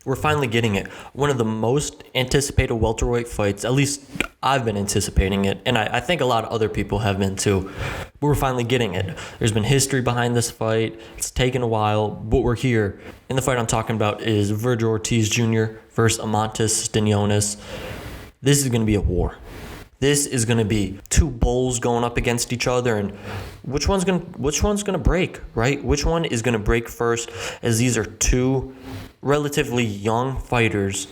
We're finally getting it. One of the most anticipated welterweight fights, at least I've been anticipating it, and I think a lot of other people have been too. But we're finally getting it. There's been history behind this fight. It's taken a while, but we're here. And the fight I'm talking about is Vergil Ortiz Jr. versus Eimantas Stanionis. This is going to be a war. This is going to be two bulls going up against each other, and which one's going to break, right? Which one is going to break first, as these are two relatively young fighters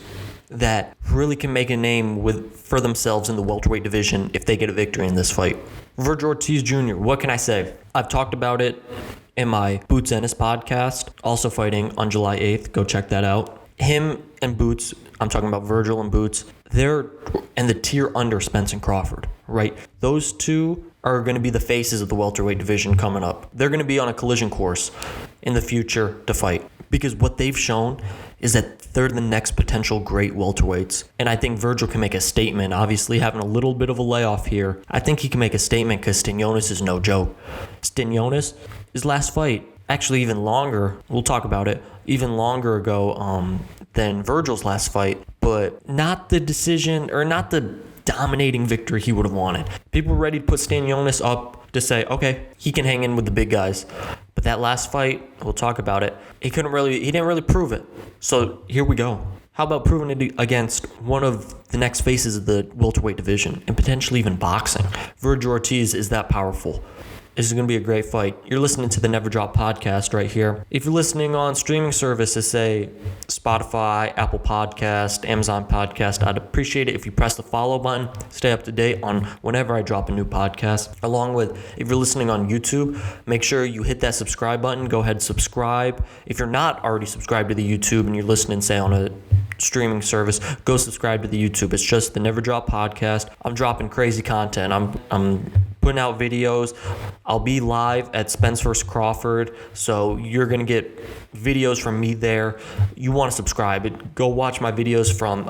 that really can make a name for themselves in the welterweight division if they get a victory in this fight. Vergil Ortiz Jr., what can I say? I've talked about it in my Boots Ennis podcast, also fighting on July 8th. Go check that out. Him and Boots, I'm talking about Vergil and Boots, they're in the tier under Spence and Crawford, right? Those two are going to be the faces of the welterweight division coming up. They're going to be on a collision course in the future to fight, because what they've shown is that they're the next potential great welterweights. And I think Vergil can make a statement, obviously having a little bit of a layoff here. I think he can make a statement because Stanionis is no joke. Stanionis, his last fight, actually even longer, we'll talk about it, even longer ago than Vergil's last fight, but not the decision or not the dominating victory he would have wanted. People were ready to put Stanionis up to say, okay, he can hang in with the big guys. But that last fight, we'll talk about it, he didn't really prove it. So here we go. How about proving it against one of the next faces of the welterweight division and potentially even boxing? Vergil Ortiz is that powerful. This is going to be a great fight. You're listening to the Never Drop podcast right here. If you're listening on streaming services, say Spotify, Apple Podcast, Amazon Podcast, I'd appreciate it if you press the follow button. Stay up to date on whenever I drop a new podcast. Along with, if you're listening on YouTube, make sure you hit that subscribe button. Go ahead and subscribe. If you're not already subscribed to the YouTube and you're listening, say, on a streaming service, go subscribe to the YouTube. It's just the Never Drop podcast. I'm dropping crazy content. I'm putting out videos. I'll be live at Spence vs. Crawford, so you're going to get videos from me there. You want to subscribe. Go watch my videos from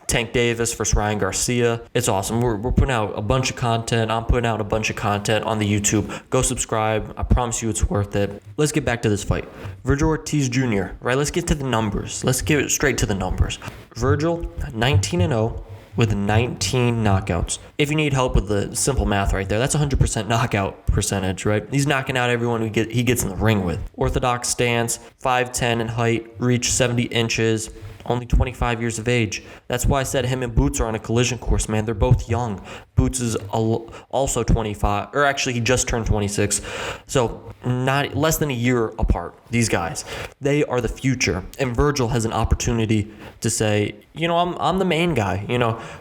Tank Davis versus Ryan Garcia. It's awesome. We're putting out a bunch of content. I'm putting out a bunch of content on the YouTube. Go subscribe. I promise you it's worth it. Let's get back to this fight. Vergil Ortiz Jr., right? Let's get to the numbers. Let's get straight to the numbers. Vergil, 19-0. With 19 knockouts. If you need help with the simple math right there, that's 100% knockout percentage, right? He's knocking out everyone he gets in the ring with. Orthodox stance, 5'10" in height, reach 70 inches, only 25 years of age. That's why I said him and Boots are on a collision course, man. They're both young. Boots is also 25, or actually he just turned 26. So not less than a year apart, these guys. They are the future. And Vergil has an opportunity to say, I'm the main guy.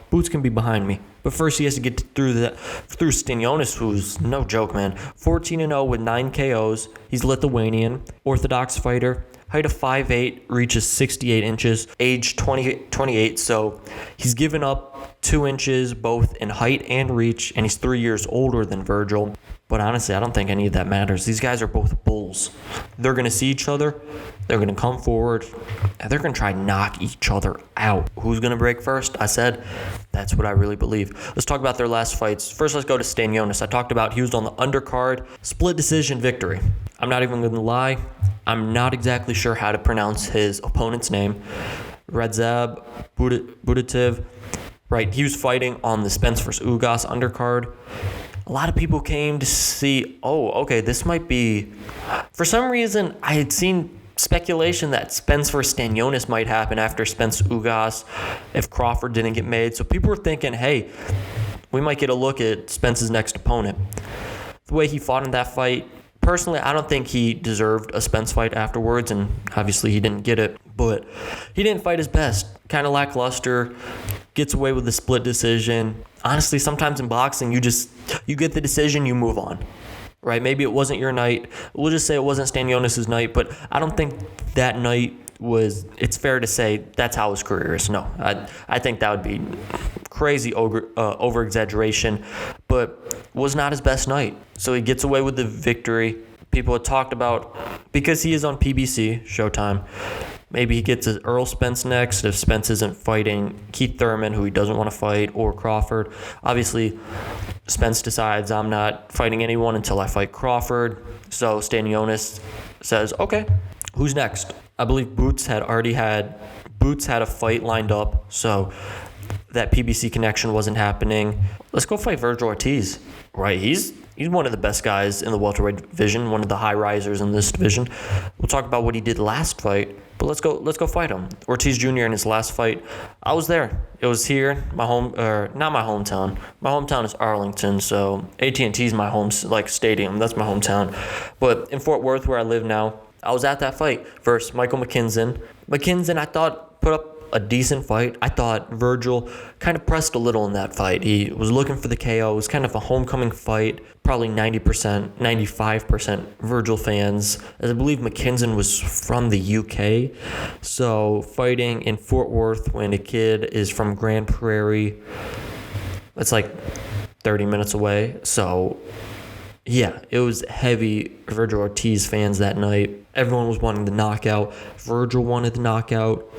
Boots can be behind me. But first he has to get through Stanionis, who's no joke, man. 14-0 with 9 KOs. He's Lithuanian, Orthodox fighter. Height of 5'8", reaches 68 inches, age 28, so he's given up 2 inches both in height and reach, and he's 3 years older than Vergil. But honestly, I don't think any of that matters. These guys are both bulls. They're going to see each other, they're going to come forward, and they're going to try to knock each other out. Who's going to break first? I said that's what I really believe. Let's talk about their last fights. First, let's go to Stanionis. I talked about he was on the undercard, split decision victory. I'm not even going to lie. I'm not exactly sure how to pronounce his opponent's name. Vergil Ortiz, right? He was fighting on the Spence vs. Ugas undercard. A lot of people came to see, this might be... For some reason, I had seen speculation that Spence vs. Stanionis might happen after Spence Ugas if Crawford didn't get made. So people were thinking, hey, we might get a look at Spence's next opponent. The way he fought in that fight, personally, I don't think he deserved a Spence fight afterwards, and obviously he didn't get it, but he didn't fight his best. Kind of lackluster, gets away with the split decision. Honestly, sometimes in boxing, you get the decision, you move on, right? Maybe it wasn't your night. We'll just say it wasn't Stanionis' night, but I don't think that night it's fair to say that's how his career is. No, I think that would be crazy over-exaggeration, but was not his best night. So he gets away with the victory. People had talked about, because he is on PBC, Showtime, maybe he gets his Earl Spence next if Spence isn't fighting Keith Thurman, who he doesn't want to fight, or Crawford. Obviously, Spence decides, I'm not fighting anyone until I fight Crawford. So Stanionis says, okay, Who's next? I believe Boots had a fight lined up, so that PBC connection wasn't happening. Let's go fight Vergil Ortiz. Right, he's one of the best guys in the welterweight division, one of the high risers in this division. We'll talk about what he did last fight, but let's go fight him. Ortiz Jr. in his last fight, I was there. It was here, not my hometown. My hometown is Arlington, so AT&T's my home stadium. That's my hometown. But in Fort Worth, where I live now, I was at that fight versus Michael McKinson. I thought, put up a decent fight. I thought Vergil kind of pressed a little in that fight. He was looking for the KO. It was kind of a homecoming fight. Probably 90%, 95% Vergil fans, as I believe McKinson was from the UK. So fighting in Fort Worth when a kid is from Grand Prairie, it's like 30 minutes away. So yeah, it was heavy Vergil Ortiz fans that night. Everyone was wanting the knockout. Vergil wanted the knockout.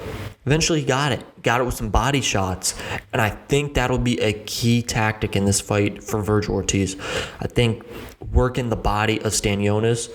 Eventually he got it. Got it with some body shots. And I think that'll be a key tactic in this fight for Vergil Ortiz. I think working the body of Stanionis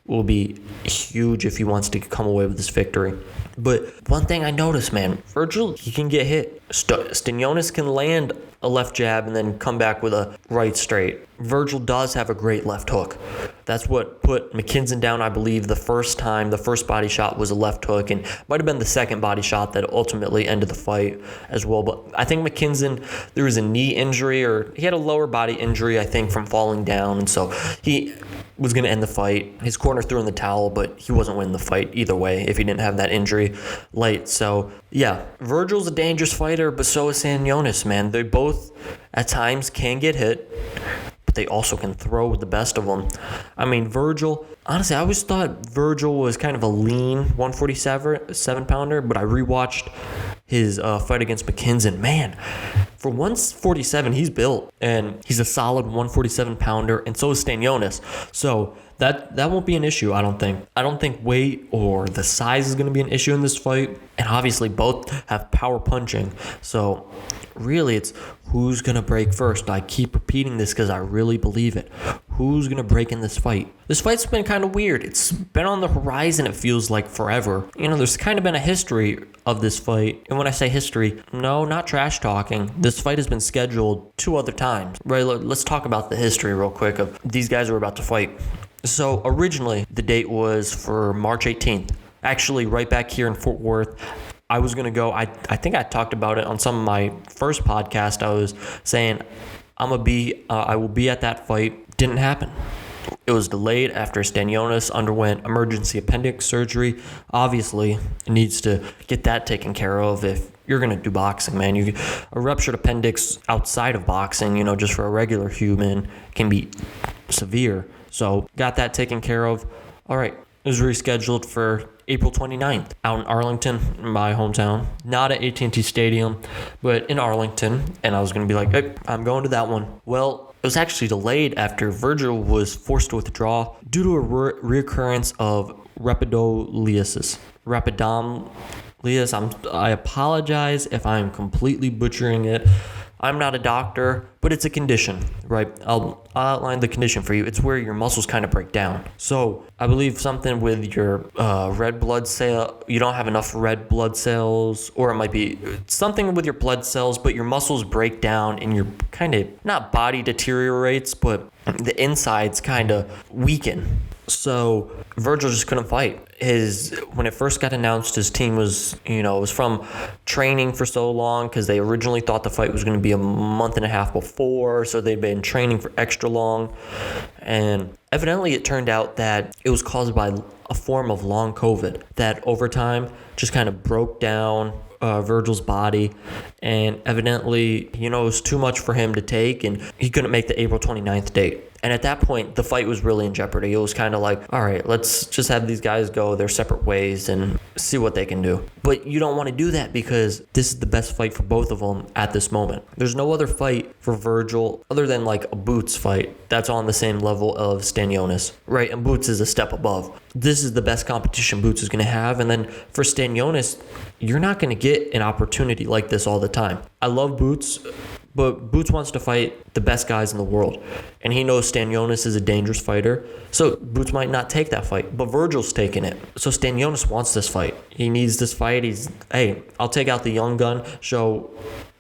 will be huge if he wants to come away with this victory. But one thing I noticed, man, Vergil, he can get hit. Stanionis can land a left jab and then come back with a right straight. Vergil does have a great left hook. That's what put McKinson down, I believe, the first time. The first body shot was a left hook, and might have been the second body shot that ultimately ended the fight as well. But I think McKinson, there was a knee injury, or he had a lower body injury, I think, from falling down, and so he was going to end the fight. His corner threw in the towel, but he wasn't winning the fight either way if he didn't have that injury late. So, yeah, Vergil's a dangerous fighter, but so is Stanionis, man. They both, at times, can get hit, but they also can throw with the best of them. I mean, Vergil, honestly, I always thought Vergil was kind of a lean 147-pounder, but I rewatched his fight against McKinson. Man, for 147, he's built, and he's a solid 147-pounder, and so is Stanionis. So that won't be an issue, I don't think. I don't think weight or the size is going to be an issue in this fight, and obviously both have power punching. So really, it's who's going to break first. I keep repeating this because I really believe it. Who's going to break in this fight? This fight's been kind of weird. It's been on the horizon, it feels like, forever. You know, there's kind of been a history of this fight. And when I say history, no, not trash talking. This fight has been scheduled 2 other times. Right, let's talk about the history real quick of these guys who are about to fight. So originally, the date was for March 18th. Actually, right back here in Fort Worth. I was going to go, I think I talked about it on some of my first podcast. I was saying I will be at that fight. Didn't happen. It was delayed after Stanionis underwent emergency appendix surgery. Obviously, it needs to get that taken care of if you're going to do boxing, man. A ruptured appendix outside of boxing, just for a regular human, can be severe. So, got that taken care of. All right, it was rescheduled for April 29th out in Arlington, my hometown. Not at AT&T Stadium, but in Arlington. And I was going to be like, hey, I'm going to that one. Well, it was actually delayed after Vergil was forced to withdraw due to a reoccurrence of rapidolysis. I apologize if I'm completely butchering it. I'm not a doctor, but it's a condition, right? I'll outline the condition for you. It's where your muscles kind of break down. So I believe something with your red blood cell, you don't have enough red blood cells, or it might be something with your blood cells, but your muscles break down and your kind of, not body deteriorates, but the insides kind of weaken. So Vergil just couldn't fight. When it first got announced, his team was, it was from training for so long because they originally thought the fight was going to be a month and a half before, so they'd been training for extra long. And evidently it turned out that it was caused by a form of long COVID that over time just kind of broke down Vergil's body, and evidently, it was too much for him to take, and he couldn't make the April 29th date. And at that point, the fight was really in jeopardy. It was kind of like, all right, let's just have these guys go their separate ways and see what they can do. But you don't want to do that because this is the best fight for both of them at this moment. There's no other fight for Vergil other than like a Boots fight that's on the same level of Stanionis, right? And Boots is a step above. This is the best competition Boots is going to have. And then for Stanionis, you're not going to get an opportunity like this all the time. I love Boots, but Boots wants to fight the best guys in the world. And he knows Stanionis is a dangerous fighter. So Boots might not take that fight, but Vergil's taking it. So Stanionis wants this fight. He needs this fight. Hey, I'll take out the young gun. So,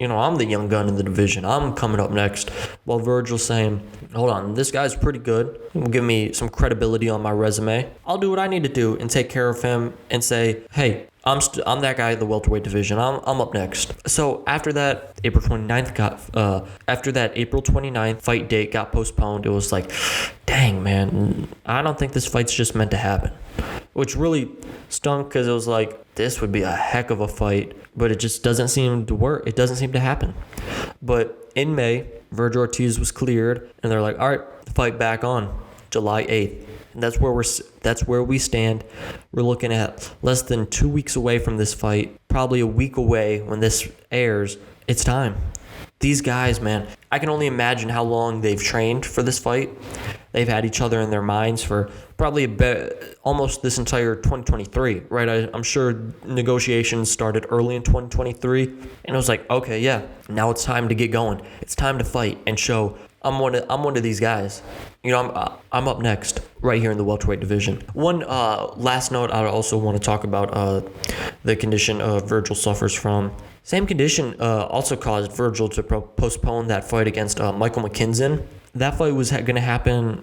I'm the young gun in the division. I'm coming up next. While Vergil's saying, hold on, this guy's pretty good. He'll give me some credibility on my resume. I'll do what I need to do and take care of him and say, hey, I'm that guy in the welterweight division. I'm up next. So after that April 29th fight date got postponed, it was like, dang, man, I don't think this fight's just meant to happen. Which really stunk because it was like, this would be a heck of a fight, but it just doesn't seem to work. It doesn't seem to happen. But in May, Vergil Ortiz was cleared, and they're like, all right, fight back on July 8th. And that's where we stand. We're looking at less than 2 weeks away from this fight, probably a week away when this airs. It's time. These guys, man, I can only imagine how long they've trained for this fight. They've had each other in their minds for probably almost this entire 2023, right? I'm sure negotiations started early in 2023, and it was like, okay, yeah, now it's time to get going. It's time to fight and show I'm one of these guys. I'm up next right here in the welterweight division. One last note, I also want to talk about the condition Vergil suffers from. Same condition also caused Vergil to postpone that fight against Michael McKinson. That fight was going to happen,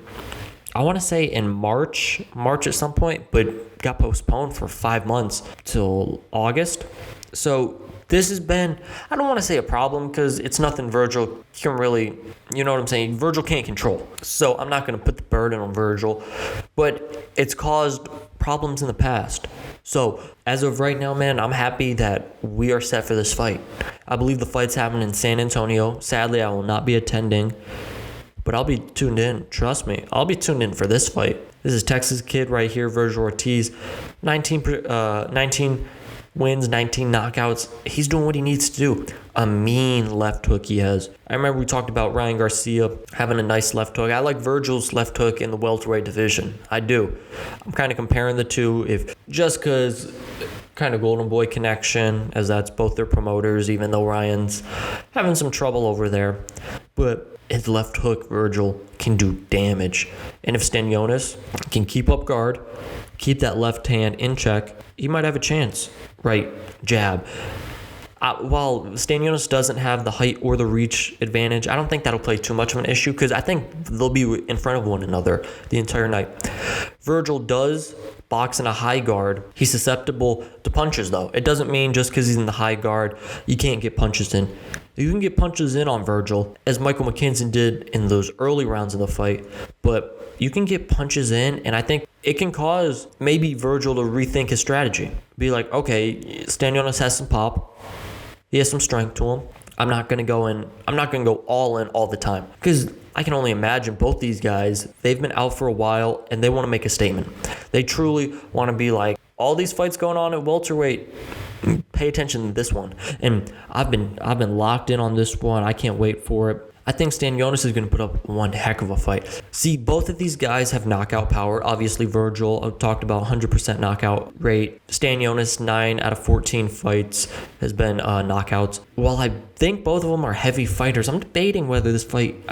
I want to say in March at some point, but got postponed for 5 months till August. So this has been, I don't want to say a problem because it's nothing Vergil can really, you know what I'm saying? Vergil can't control. So I'm not going to put the burden on Vergil, but it's caused problems in the past. So as of right now, man, I'm happy that we are set for this fight. I believe the fight's happening in San Antonio. Sadly, I will not be attending, but I'll be tuned in. Trust me, I'll be tuned in for this fight. This is Texas kid right here, Vergil Ortiz, 19 wins, 19 knockouts. He's doing what he needs to do. A mean left hook he has. I remember we talked about Ryan Garcia having a nice left hook. I like Vergil's left hook in the welterweight division. I do. I'm kind of comparing the two, just because kind of Golden Boy connection, as that's both their promoters, even though Ryan's having some trouble over there. But his left hook, Vergil, can do damage. And if Stanionis can keep up guard, keep that left hand in check, he might have a chance. Right jab. While Stanionis doesn't have the height or the reach advantage, I don't think that'll play too much of an issue because I think they'll be in front of one another the entire night. Vergil does box in a high guard. He's susceptible to punches, though. It doesn't mean just because he's in the high guard, you can't get punches in. You can get punches in on Vergil, as Michael McKinson did in those early rounds of the fight, but you can get punches in, and I think it can cause maybe Vergil to rethink his strategy. Be like, okay, Stanionis has some pop. He has some strength to him. I'm not going to go all in all the time. Because I can only imagine both these guys, they've been out for a while, and they want to make a statement. They truly want to be like, all these fights going on at welterweight, pay attention to this one. And I've been locked in on this one. I can't wait for it. I think Stanionis is going to put up one heck of a fight. See, both of these guys have knockout power. Obviously, Vergil, I've talked about 100% knockout rate. Stanionis, 9 out of 14 fights has been knockouts. While I think both of them are heavy fighters, I'm debating whether this fight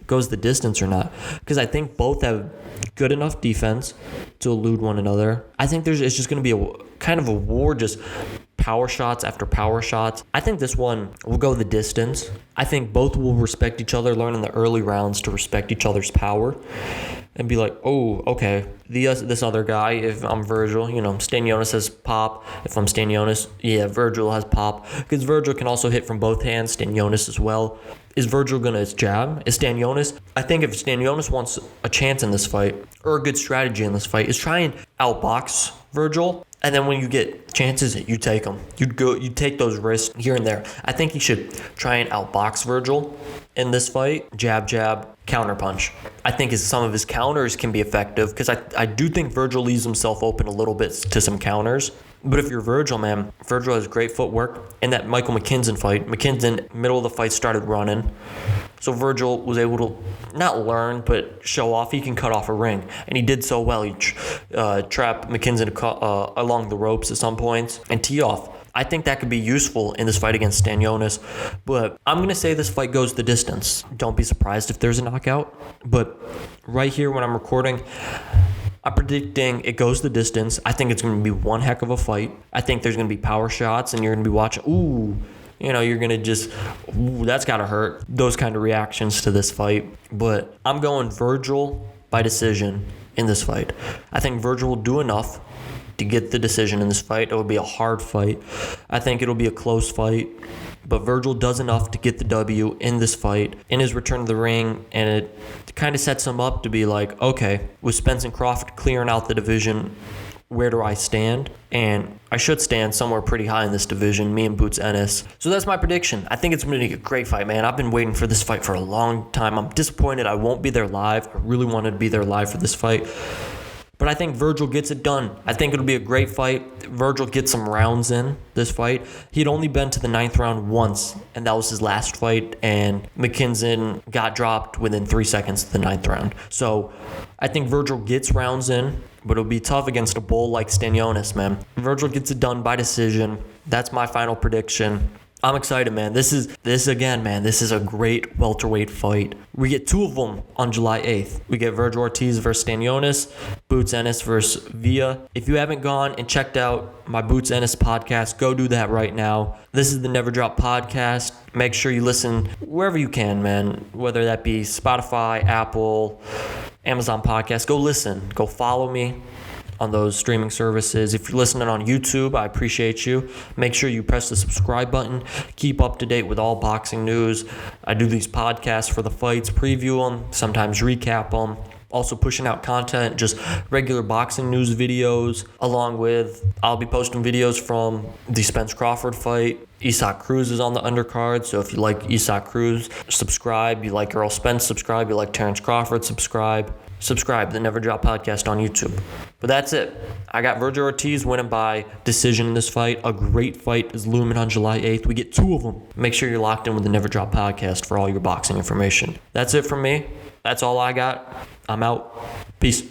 goes the distance or not. Because I think both have good enough defense to elude one another. I think it's just going to be a kind of a war, just power shots after power shots. I think this one will go the distance. I think both will respect each other, learn in the early rounds to respect each other's power and be like, oh, okay, this other guy, if I'm Vergil, Stanionis has pop. If I'm Stanionis, yeah, Vergil has pop. Because Vergil can also hit from both hands, Stanionis as well. Is Vergil going to jab? Is Stanionis? I think if Stanionis wants a chance in this fight, or a good strategy in this fight, is try and outbox Vergil. And then when you get chances, you take them. You take those risks here and there. I think he should try and outbox Vergil in this fight. Jab, jab, counter punch. I think some of his counters can be effective because I do think Vergil leaves himself open a little bit to some counters. But if you're Vergil, man, Vergil has great footwork. In that Michael McKinson fight, middle of the fight, started running. So Vergil was able to not learn, but show off he can cut off a ring. And he did so well. He trapped McKinson along the ropes at some points and tee off. I think that could be useful in this fight against Stanionis. But I'm going to say this fight goes the distance. Don't be surprised if there's a knockout. But right here when I'm recording, I'm predicting it goes the distance. I think it's going to be one heck of a fight. I think there's going to be power shots, and you're going to be watching, you're going to just, that's got to hurt. Those kind of reactions to this fight. But I'm going Vergil by decision in this fight. I think Vergil will do enough to get the decision in this fight. It will be a hard fight. I think it'll be a close fight. But Vergil does enough to get the W in this fight, in his return to the ring, and it kind of sets him up to be like, okay, with Spence and Crawford clearing out the division, where do I stand? And I should stand somewhere pretty high in this division, me and Boots Ennis. So that's my prediction. I think it's going to be a great fight, man. I've been waiting for this fight for a long time. I'm disappointed I won't be there live. I really wanted to be there live for this fight. But I think Vergil gets it done. I think it'll be a great fight. Vergil gets some rounds in this fight. He'd only been to the 9th round once, and that was his last fight, and McKinson got dropped within 3 seconds of the 9th round. So I think Vergil gets rounds in, but it'll be tough against a bull like Stanionis, man. Vergil gets it done by decision. That's my final prediction. I'm excited, man. This is a great welterweight fight. We get 2 of them on July 8th. We get Vergil Ortiz versus Stanionis, Boots Ennis versus Villa. If you haven't gone and checked out my Boots Ennis podcast, go do that right now. This is the Never Drop podcast. Make sure you listen wherever you can, man, whether that be Spotify, Apple, Amazon Podcast. Go listen. Go follow me on those streaming services. If you're listening on YouTube, I appreciate you. Make sure you press the subscribe button. Keep up to date with all boxing news. I do these podcasts for the fights, preview them, sometimes recap them. Also pushing out content, just regular boxing news videos, along with I'll be posting videos from the Spence Crawford fight. Isak Cruz is on the undercard, so if you like Isak Cruz, subscribe. You like Errol Spence, subscribe. You like Terrence Crawford, subscribe. Subscribe to the Never Drop podcast on YouTube. But that's it. I got Vergil Ortiz winning by decision in this fight. A great fight is looming on July 8th. We get 2 of them. Make sure you're locked in with the Never Drop podcast for all your boxing information. That's it from me. That's all I got. I'm out. Peace.